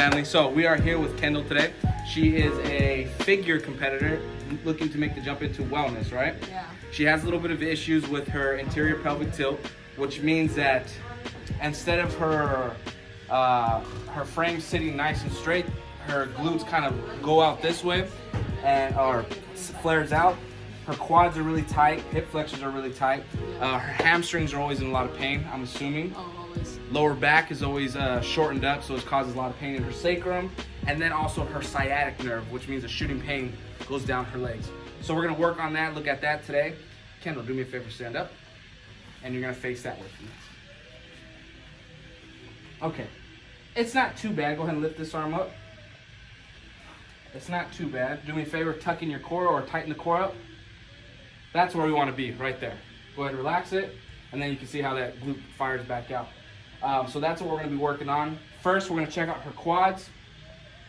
family? So we are here with Kendall today. She is a figure competitor looking to make the jump into wellness, right? Yeah. She has a little bit of issues with her interior pelvic tilt, which means that instead of her frame sitting nice and straight, her glutes kind of go out this way and or flares out. Her quads are really tight, hip flexors are really tight. Her hamstrings are always in a lot of pain, I'm assuming. Oh, always. Lower back is always shortened up, so it causes a lot of pain in her sacrum. And then also her sciatic nerve, which means a shooting pain goes down her legs. So we're gonna work on that, look at that today. Kendall, do me a favor, stand up. And you're gonna face that way for me. Okay, it's not too bad. Go ahead and lift this arm up. It's not too bad. Do me a favor, tuck in your core or tighten the core up. That's where we want to be, right there. Go ahead and relax it, and then you can see how that glute fires back out. So that's what we're going to be working on. First, we're going to check out her quads,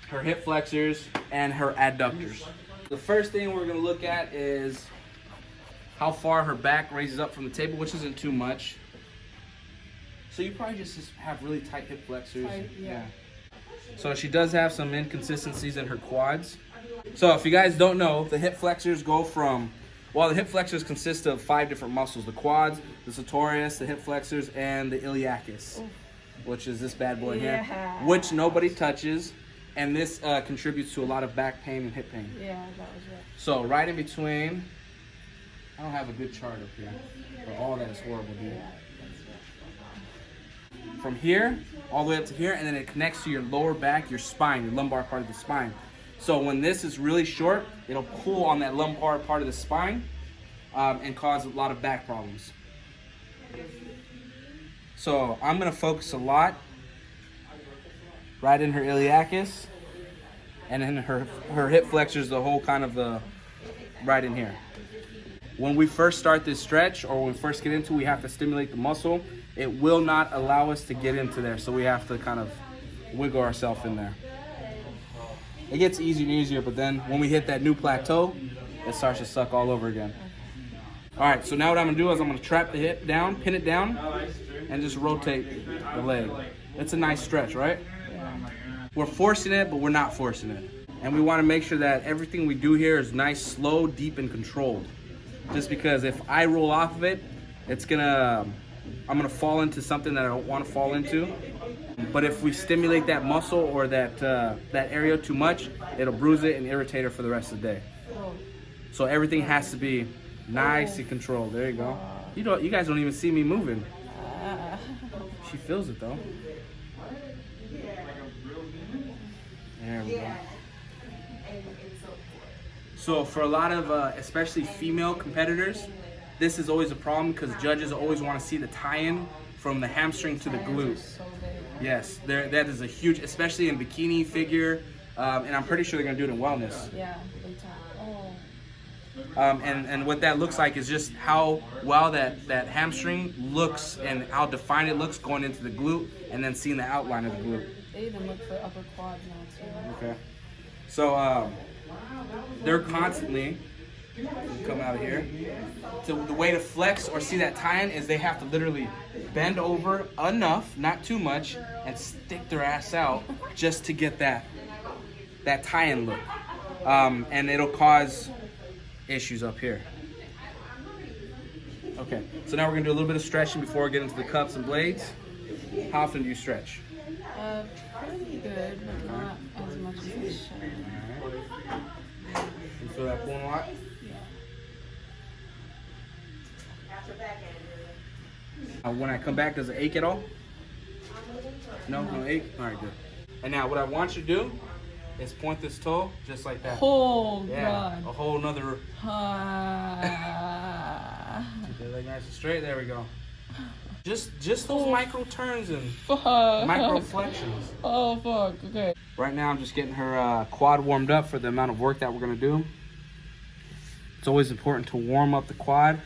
her hip flexors, and her adductors. The first thing we're going to look at is how far her back raises up from the table, which isn't too much. So you probably just have really tight hip flexors. Yeah. So she does have some inconsistencies in her quads. So if you guys don't know, the hip flexors go from, well, the hip flexors consist of 5 different muscles: the quads, the sartorius, the hip flexors, and the iliacus, which is this bad boy here, which nobody touches, and this contributes to a lot of back pain and hip pain. Yeah, that was it. So right in between, I don't have a good chart up here, but all that is horrible, dude. Yeah, that's it. From here all the way up to here, and then it connects to your lower back, your spine, your lumbar part of the spine. So when this is really short, it'll pull on that lumbar part of the spine and cause a lot of back problems. So I'm gonna focus a lot right in her iliacus, and in her hip flexors, the whole kind of the right in here. When we first start this stretch, or when we first get into it, we have to stimulate the muscle. It will not allow us to get into there, so we have to kind of wiggle ourselves in there. It gets easier and easier, but then when we hit that new plateau, it starts to suck all over again. All right, so now what I'm gonna do is I'm gonna trap the hip down, pin it down, and just rotate the leg. It's a nice stretch, right? We're forcing it, but we're not forcing it. And we wanna make sure that everything we do here is nice, slow, deep, and controlled. Just because if I roll off of it, I'm gonna fall into something that I don't wanna fall into. But if we stimulate that muscle or that area too much, it'll bruise it and irritate her for the rest of the day. So everything has to be nice and controlled. There you go. You guys don't even see me moving. She feels it though. There we go. So for a lot of, especially female competitors, this is always a problem because judges always want to see the tie-in from the hamstring to the glute. Yes, that is a huge, especially in bikini, figure, and I'm pretty sure they're gonna do it in wellness. Yeah, big time. And what that looks like is just how well that hamstring looks and how defined it looks going into the glute, and then seeing the outline of the glute. They even look for upper quads now too. Okay. So they're constantly come out of here. So the way to flex or see that tie-in is they have to literally bend over enough, not too much, and stick their ass out just to get that tie-in look. And it'll cause issues up here. Okay, so now we're gonna do a little bit of stretching before we get into the cups and blades. How often do you stretch? Pretty good, but not as much as I should. You feel that pulling a lot? When I come back, does it ache at all? No ache? All right, good. And now what I want you to do is point this toe just like that. Oh, yeah, God. A whole nother. Keep that leg nice and straight. There we go. Just those micro turns and micro flexions. Oh, fuck. Okay. Right now, I'm just getting her quad warmed up for the amount of work that we're gonna do. It's always important to warm up the quad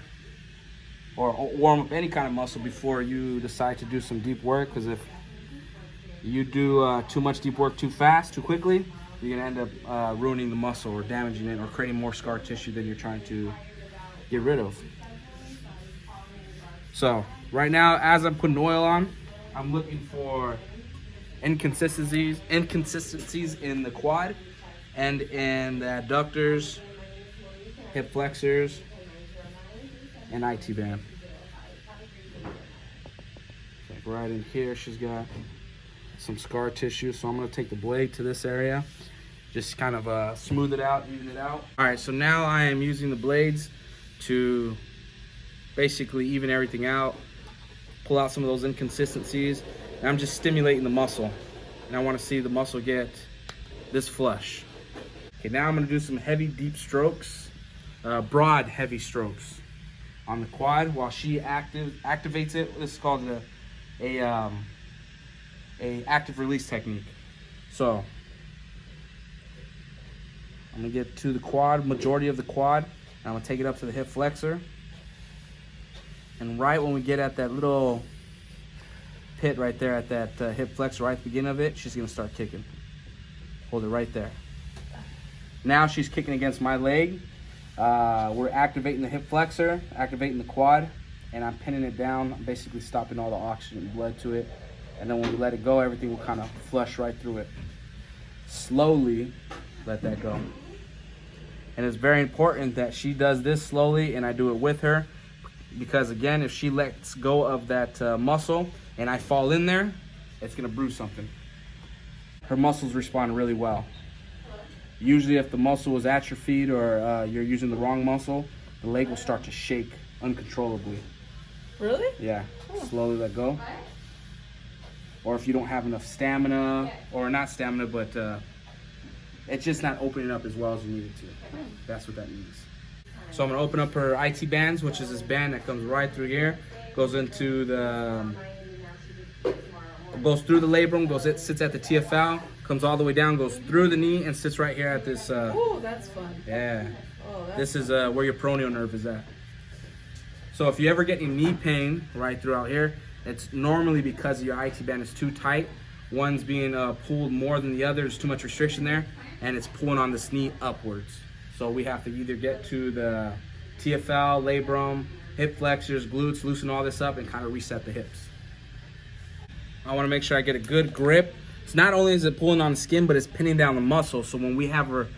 or warm up any kind of muscle before you decide to do some deep work, because if you do too much deep work too fast, too quickly, you're gonna end up ruining the muscle or damaging it or creating more scar tissue than you're trying to get rid of. So right now, as I'm putting oil on, I'm looking for inconsistencies in the quad and in the adductors, hip flexors, and IT band. Like right in here, she's got some scar tissue, so I'm gonna take the blade to this area, just kind of smooth it out, even it out. All right, so now I am using the blades to basically even everything out, pull out some of those inconsistencies, and I'm just stimulating the muscle. And I want to see the muscle get this flush. Okay, now I'm going to do some heavy, deep strokes, broad, heavy strokes on the quad while she activates it. This is called a active release technique. So I'm going to get to the quad, majority of the quad, and I'm going to take it up to the hip flexor. And right when we get at that little pit right there at that hip flexor, right at the beginning of it, she's gonna start kicking. Hold it right there. Now she's kicking against my leg. We're activating the hip flexor, activating the quad, and I'm pinning it down. I'm basically stopping all the oxygen and blood to it. And then when we let it go, everything will kind of flush right through it. Slowly let that go. And it's very important that she does this slowly and I do it with her. Because again, if she lets go of that muscle and I fall in there, it's gonna bruise something. Her muscles respond really well. Usually if the muscle is atrophied or you're using the wrong muscle, the leg will start to shake uncontrollably. Really? Yeah, slowly let go. Or if you don't have enough stamina, or not stamina, but it's just not opening up as well as you need it to. That's what that means. So I'm gonna open up her IT bands, which is this band that comes right through here, goes into the, goes through the labrum, sits at the TFL, comes all the way down, goes through the knee, and sits right here at this. Oh, that's fun. Yeah. Oh, that's this is where your peroneal nerve is at. So if you ever get any knee pain right throughout here, it's normally because your IT band is too tight. One's being pulled more than the other. There's too much restriction there, and it's pulling on this knee upwards. So we have to either get to the TFL, labrum, hip flexors, glutes, loosen all this up and kind of reset the hips. I want to make sure I get a good grip. So not only is it pulling on the skin, but it's pinning down the muscle. So when we have her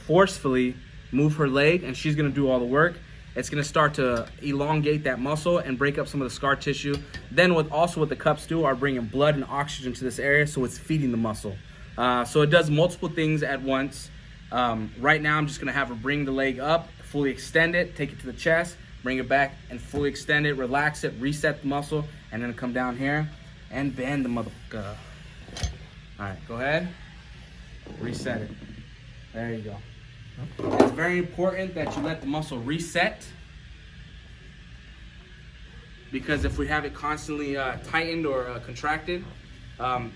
forcefully move her leg and she's going to do all the work, it's going to start to elongate that muscle and break up some of the scar tissue. Then what the cups do are bringing blood and oxygen to this area, so it's feeding the muscle. So it does multiple things at once. Right now I'm just gonna have her bring the leg up, fully extend it, take it to the chest, bring it back and fully extend it, relax it, reset the muscle, and then come down here and bend the motherfucker. All right, go ahead, reset it. There you go. It's very important that you let the muscle reset, because if we have it constantly tightened or contracted,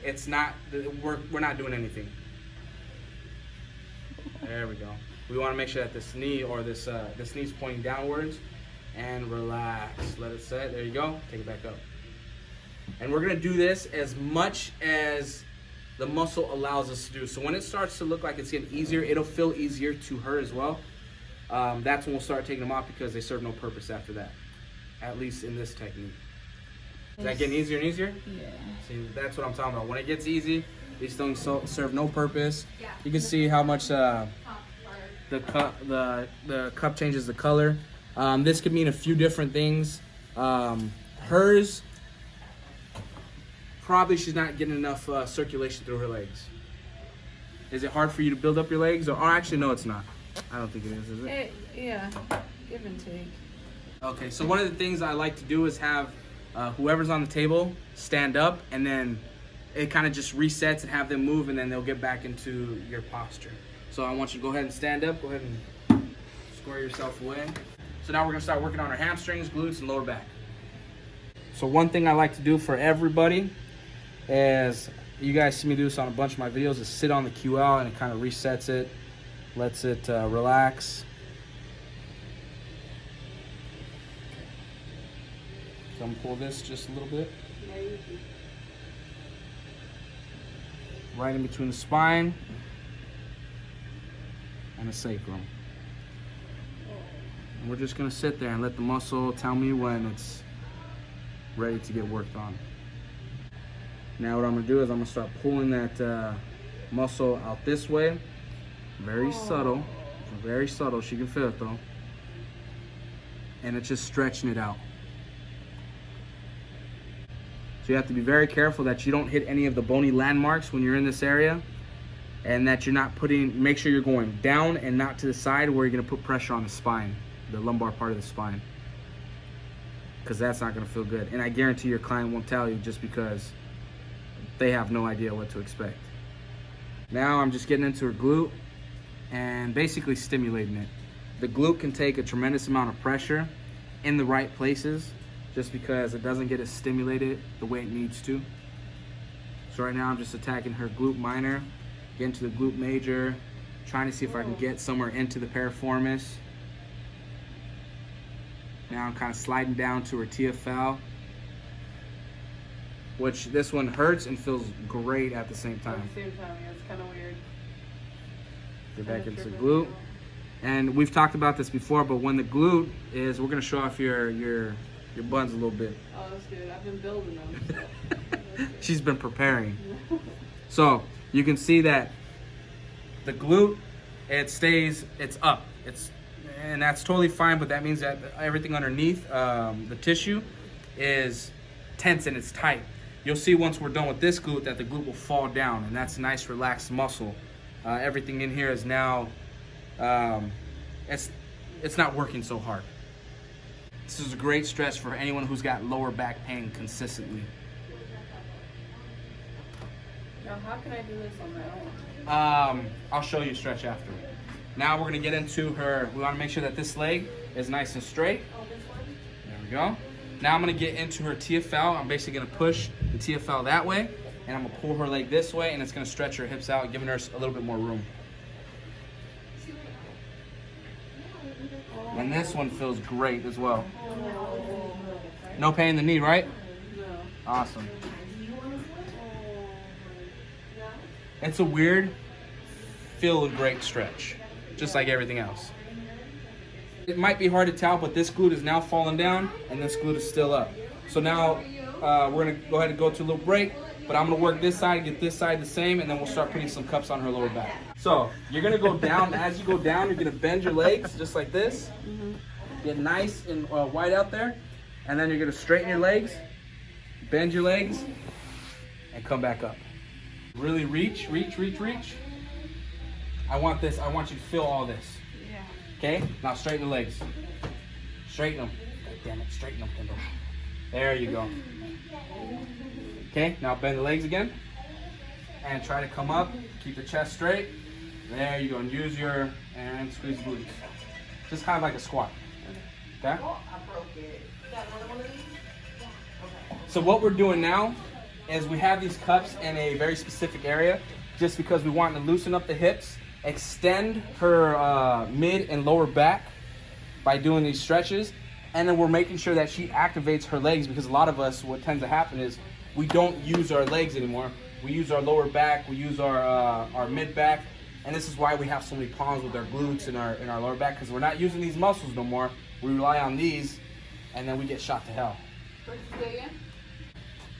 it's not, we're not doing anything. There we go. We want to make sure that this knee or this knee's pointing downwards, and relax. Let it set. There you go. Take it back up. And we're going to do this as much as the muscle allows us to do. So when it starts to look like it's getting easier, it'll feel easier to her as well. That's when we'll start taking them off, because they serve no purpose after that, at least in this technique. Is that getting easier and easier? Yeah. See, that's what I'm talking about. When it gets easy, these things serve no purpose. You can see how much the cup changes the color. This could mean a few different things. Hers, probably she's not getting enough circulation through her legs. Is it hard for you to build up your legs? Or actually, no, it's not. I don't think it is it? Yeah, give and take. Okay, so one of the things I like to do is have whoever's on the table stand up, and then it kind of just resets and have them move, and then they'll get back into your posture. So I want you to go ahead and stand up. Go ahead and square yourself away. So now we're gonna start working on our hamstrings, glutes, and lower back. So one thing I like to do for everybody is, you guys see me do this on a bunch of my videos, is sit on the QL, and it kind of resets it, lets it relax. So I'm gonna pull this just a little bit. Right in between the spine and the sacrum. And we're just gonna sit there and let the muscle tell me when it's ready to get worked on. Now what I'm gonna do is I'm gonna start pulling that muscle out this way. Very subtle, very subtle. She can feel it though. And it's just stretching it out. So you have to be very careful that you don't hit any of the bony landmarks when you're in this area, and that you're not make sure you're going down and not to the side where you're gonna put pressure on the spine, the lumbar part of the spine, because that's not gonna feel good. And I guarantee your client won't tell you just because they have no idea what to expect. Now I'm just getting into her glute and basically stimulating it. The glute can take a tremendous amount of pressure in the right places just because it doesn't get as stimulated the way it needs to. So right now I'm just attacking her glute minor, getting to the glute major, trying to see if I can get somewhere into the piriformis. Now I'm kind of sliding down to her TFL, which this one hurts and feels great at the same time. At the same time, yeah, it's kind of weird. Get back into the glute. And we've talked about this before, but when the glute is, we're gonna show off your buns a little bit. Oh, that's good. I've been building them. So. She's been preparing. So you can see that the glute, it's up. And that's totally fine, but that means that everything underneath the tissue is tense and it's tight. You'll see once we're done with this glute that the glute will fall down, and that's a nice relaxed muscle. Everything in here is now, it's not working so hard. This is a great stretch for anyone who's got lower back pain consistently. Now, how can I do this on my own? I'll show you a stretch after. Now we're gonna get into her, we wanna make sure that this leg is nice and straight. There we go. Now I'm gonna get into her TFL. I'm basically gonna push the TFL that way, and I'm gonna pull her leg this way, and it's gonna stretch her hips out, giving her a little bit more room. And this one feels great as well. No pain in the knee, right? No. Awesome. It's a weird, feel great stretch, just like everything else. It might be hard to tell, but this glute is now falling down and this glute is still up. So now we're gonna go ahead and go to a little break, but I'm gonna work this side and get this side the same, and then we'll start putting some cups on her lower back. So you're gonna go down. As you go down, you're gonna bend your legs just like this. Get nice and wide out there, and then you're gonna straighten your legs, bend your legs, and come back up. Really reach. I want you to feel all this. Yeah. Okay? Now straighten the legs. Straighten them. God damn it, straighten them, Kendall. There you go. Okay, now bend the legs again. And try to come up. Keep the chest straight. There you go. And use and squeeze the glutes. Just kind of like a squat. Okay? So what we're doing now is we have these cups in a very specific area just because we want to loosen up the hips, extend her mid and lower back by doing these stretches, and then we're making sure that she activates her legs, because a lot of us, what tends to happen is we don't use our legs anymore. We use our lower back, we use our mid back, and this is why we have so many problems with our glutes and our lower back, because we're not using these muscles no more. We rely on these, and then we get shot to hell.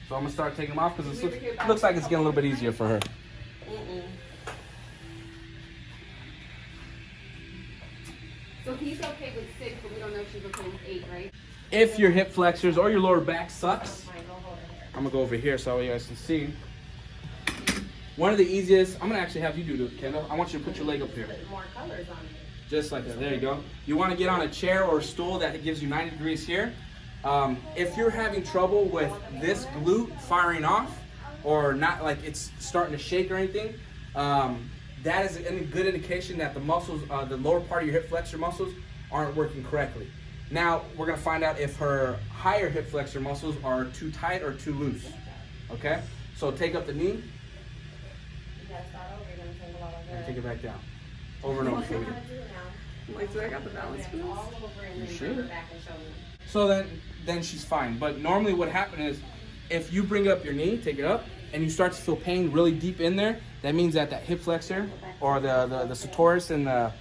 So I'm gonna start taking them off because it looks like it's getting a little bit easier for her. So he's okay with 6, but we don't know if she's okay with 8, right? If your hip flexors or your lower back sucks, I'm gonna go over here so you guys can see. One of the easiest, I'm gonna actually have you do it, Kendall. I want you to put your leg up here. More colors on it. Just like that, there you go. You wanna get on a chair or a stool that gives you 90 degrees here. If you're having trouble with this glute firing off, or not, like it's starting to shake or anything, that is a good indication that the muscles, the lower part of your hip flexor muscles aren't working correctly. Now, we're gonna find out if her higher hip flexor muscles are too tight or too loose, okay? So take up the knee. You gotta start over, you're gonna take a lot of And take it back down. Over and over. Wait, so I got the balance for this? all over and You then sure? bring her back and show me. So then she's fine. But normally what happens is, if you bring up your knee, take it up, and you start to feel pain really deep in there, that means that hip flexor or the sartorius and the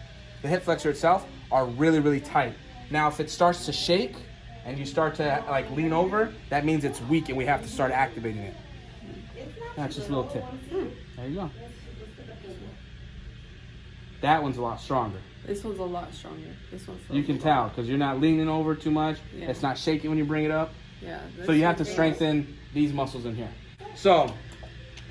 hip flexor itself are really, really tight. Now, if it starts to shake and you start to like lean over, that means it's weak and we have to start activating it. That's just a little tip. There you go. That one's a lot stronger. This one's a lot stronger. This one's You can tell because you're not leaning over too much. Yeah. It's not shaking when you bring it up. Yeah. So you have to strengthen these muscles in here. So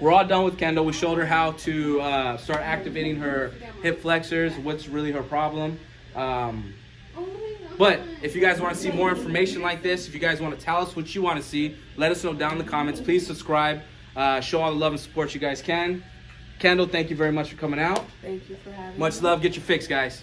we're all done with Kendall. We showed her how to start activating her hip flexors, what's really her problem. But if you guys want to see more information like this, if you guys want to tell us what you want to see, let us know down in the comments. Please subscribe. Show all the love and support you guys can. Kendall, thank you very much for coming out. Thank you for having me. Much love. Get your fix, guys.